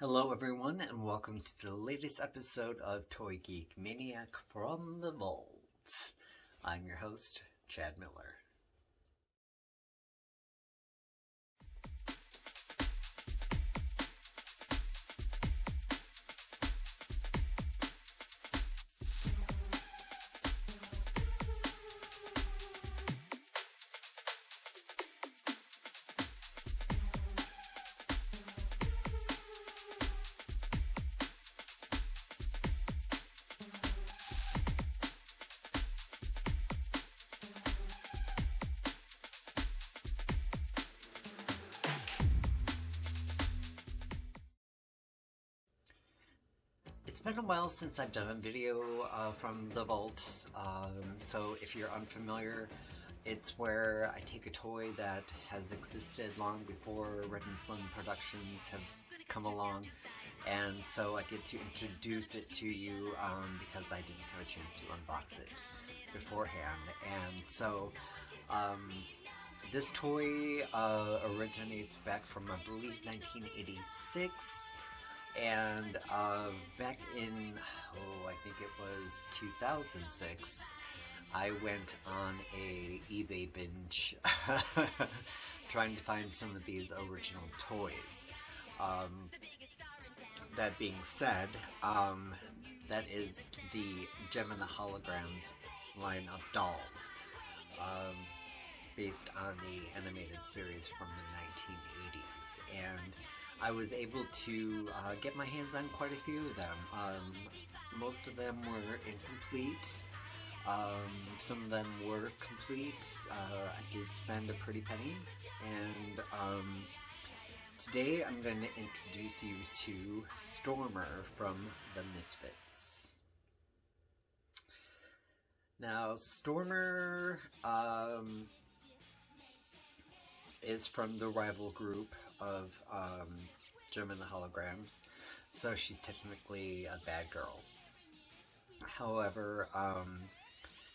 Hello everyone and welcome to the latest episode of Toy Geek, Maniac from the Vault. I'm your host, Chad Miller. It's been a while since I've done a video from the Vault, so if you're unfamiliar, it's where I take a toy that has existed long before Red and Flynn Productions have come along, and so I get to introduce it to you because I didn't have a chance to unbox it beforehand. And so this toy originates back from, I believe, 1986. And back in, I think it was 2006, I went on a eBay binge trying to find some of these original toys. That being said, that is the Gem and the Holograms line of dolls, based on the animated series from the 1980s. And I was able to get my hands on quite a few of them. Most of them were incomplete. Some of them were complete. I did spend a pretty penny. And today I'm going to introduce you to Stormer from the Misfits. Now, Stormer is from the rival group of Gem and the Holograms, so she's technically a bad girl. However,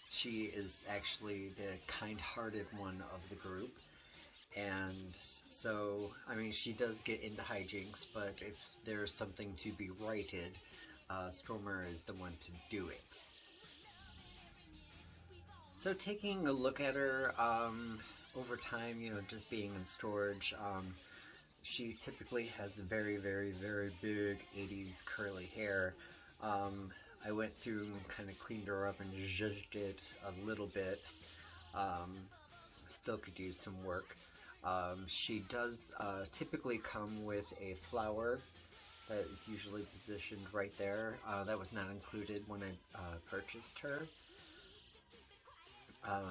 she is actually the kind-hearted one of the group, and so, I mean, she does get into hijinks, but if there's something to be righted, Stormer is the one to do it. So taking a look at her, over time, you know, just being in storage, she typically has very, very, very big 80s curly hair. I went through and kind of cleaned her up and zhuzhed it a little bit. Still could use some work. She does typically come with a flower that is usually positioned right there. That was not included when I purchased her.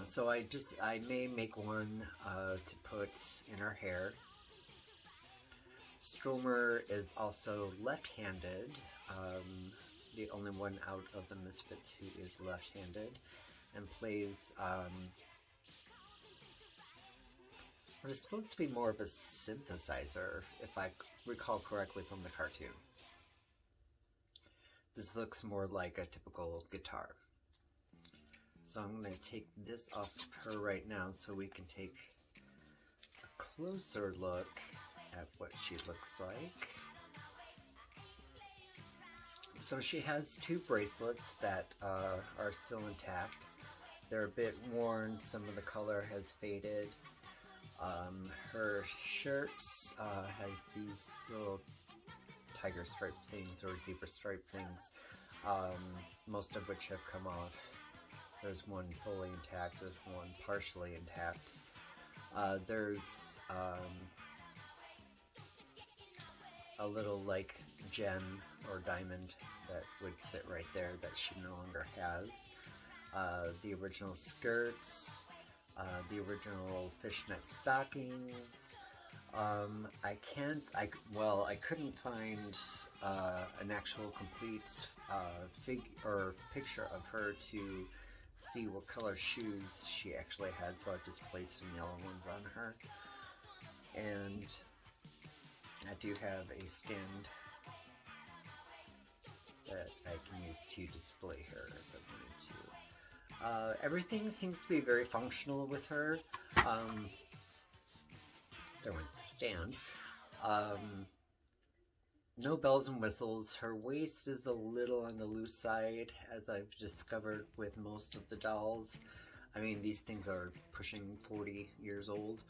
So I may make one to put in her hair. Stormer is also left-handed, the only one out of the Misfits who is left-handed, and plays what is supposed to be more of a synthesizer, if I recall correctly from the cartoon. This looks more like a typical guitar. So I'm going to take this off of her right now so we can take a closer look at what she looks like. So she has two bracelets that are still intact. They're a bit worn, some of the color has faded. Her shirt has these little tiger stripe things or zebra stripe things, most of which have come off. There's one fully intact, there's one partially intact. There's a little like gem or diamond that would sit right there that she no longer has. The original skirts, the original fishnet stockings. I couldn't find an actual complete picture of her to see what color shoes she actually had, so I just placed some yellow ones on her. And I do have a stand that I can use to display her if I wanted to. Everything seems to be very functional with her. There went the stand. No bells and whistles. Her waist is a little on the loose side, as I've discovered with most of the dolls. I mean, these things are pushing 40 years old.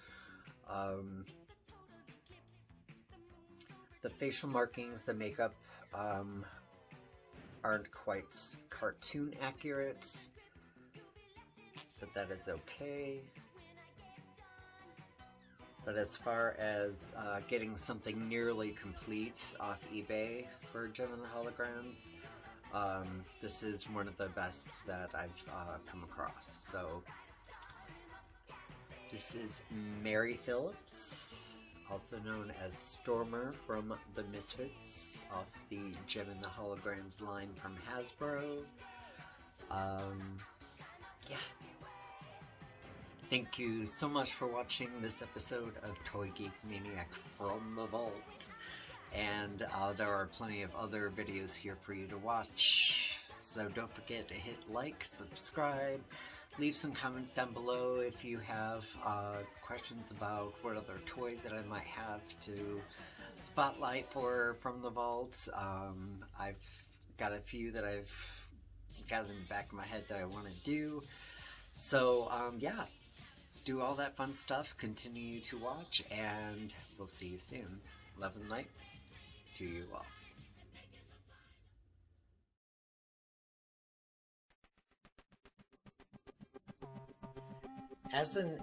The facial markings, the makeup, aren't quite cartoon accurate, but that is okay. But as far as getting something nearly complete off eBay for Gem and the Holograms, this is one of the best that I've come across. So this is Mary Phillips, also known as Stormer from the Misfits, off the Gem and the Holograms line from Hasbro. Yeah. Thank you so much for watching this episode of Toy Geek Maniac from the Vault. And there are plenty of other videos here for you to watch. So don't forget to hit like, subscribe, leave some comments down below if you have questions about what other toys that I might have to spotlight for from the Vault. I've got a few that I've got in the back of my head that I want to do. So yeah. Do all that fun stuff, continue to watch, and we'll see you soon. Love and light to you all. As an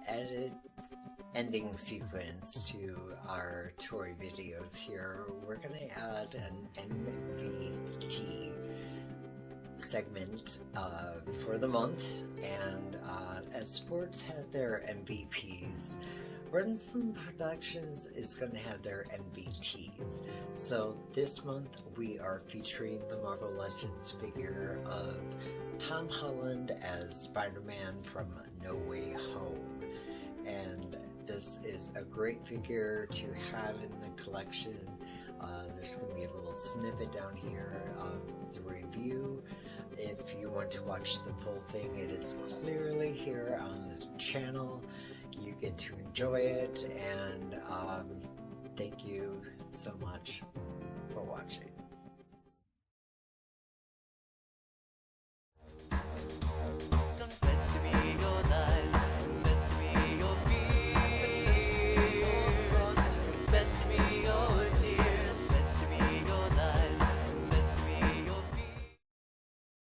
ending sequence to our toy videos here, we're going to add an MVT segment for the month, and as sports have their MVPs, Renson Productions is going to have their MVTs. So this month we are featuring the Marvel Legends figure of Tom Holland as Spider-Man from No Way Home, and this is a great figure to have in the collection. There's going to be a little snippet down here of the review. If you want to watch the full thing, it is clearly here on the channel. You get to enjoy it, and thank you so much for watching.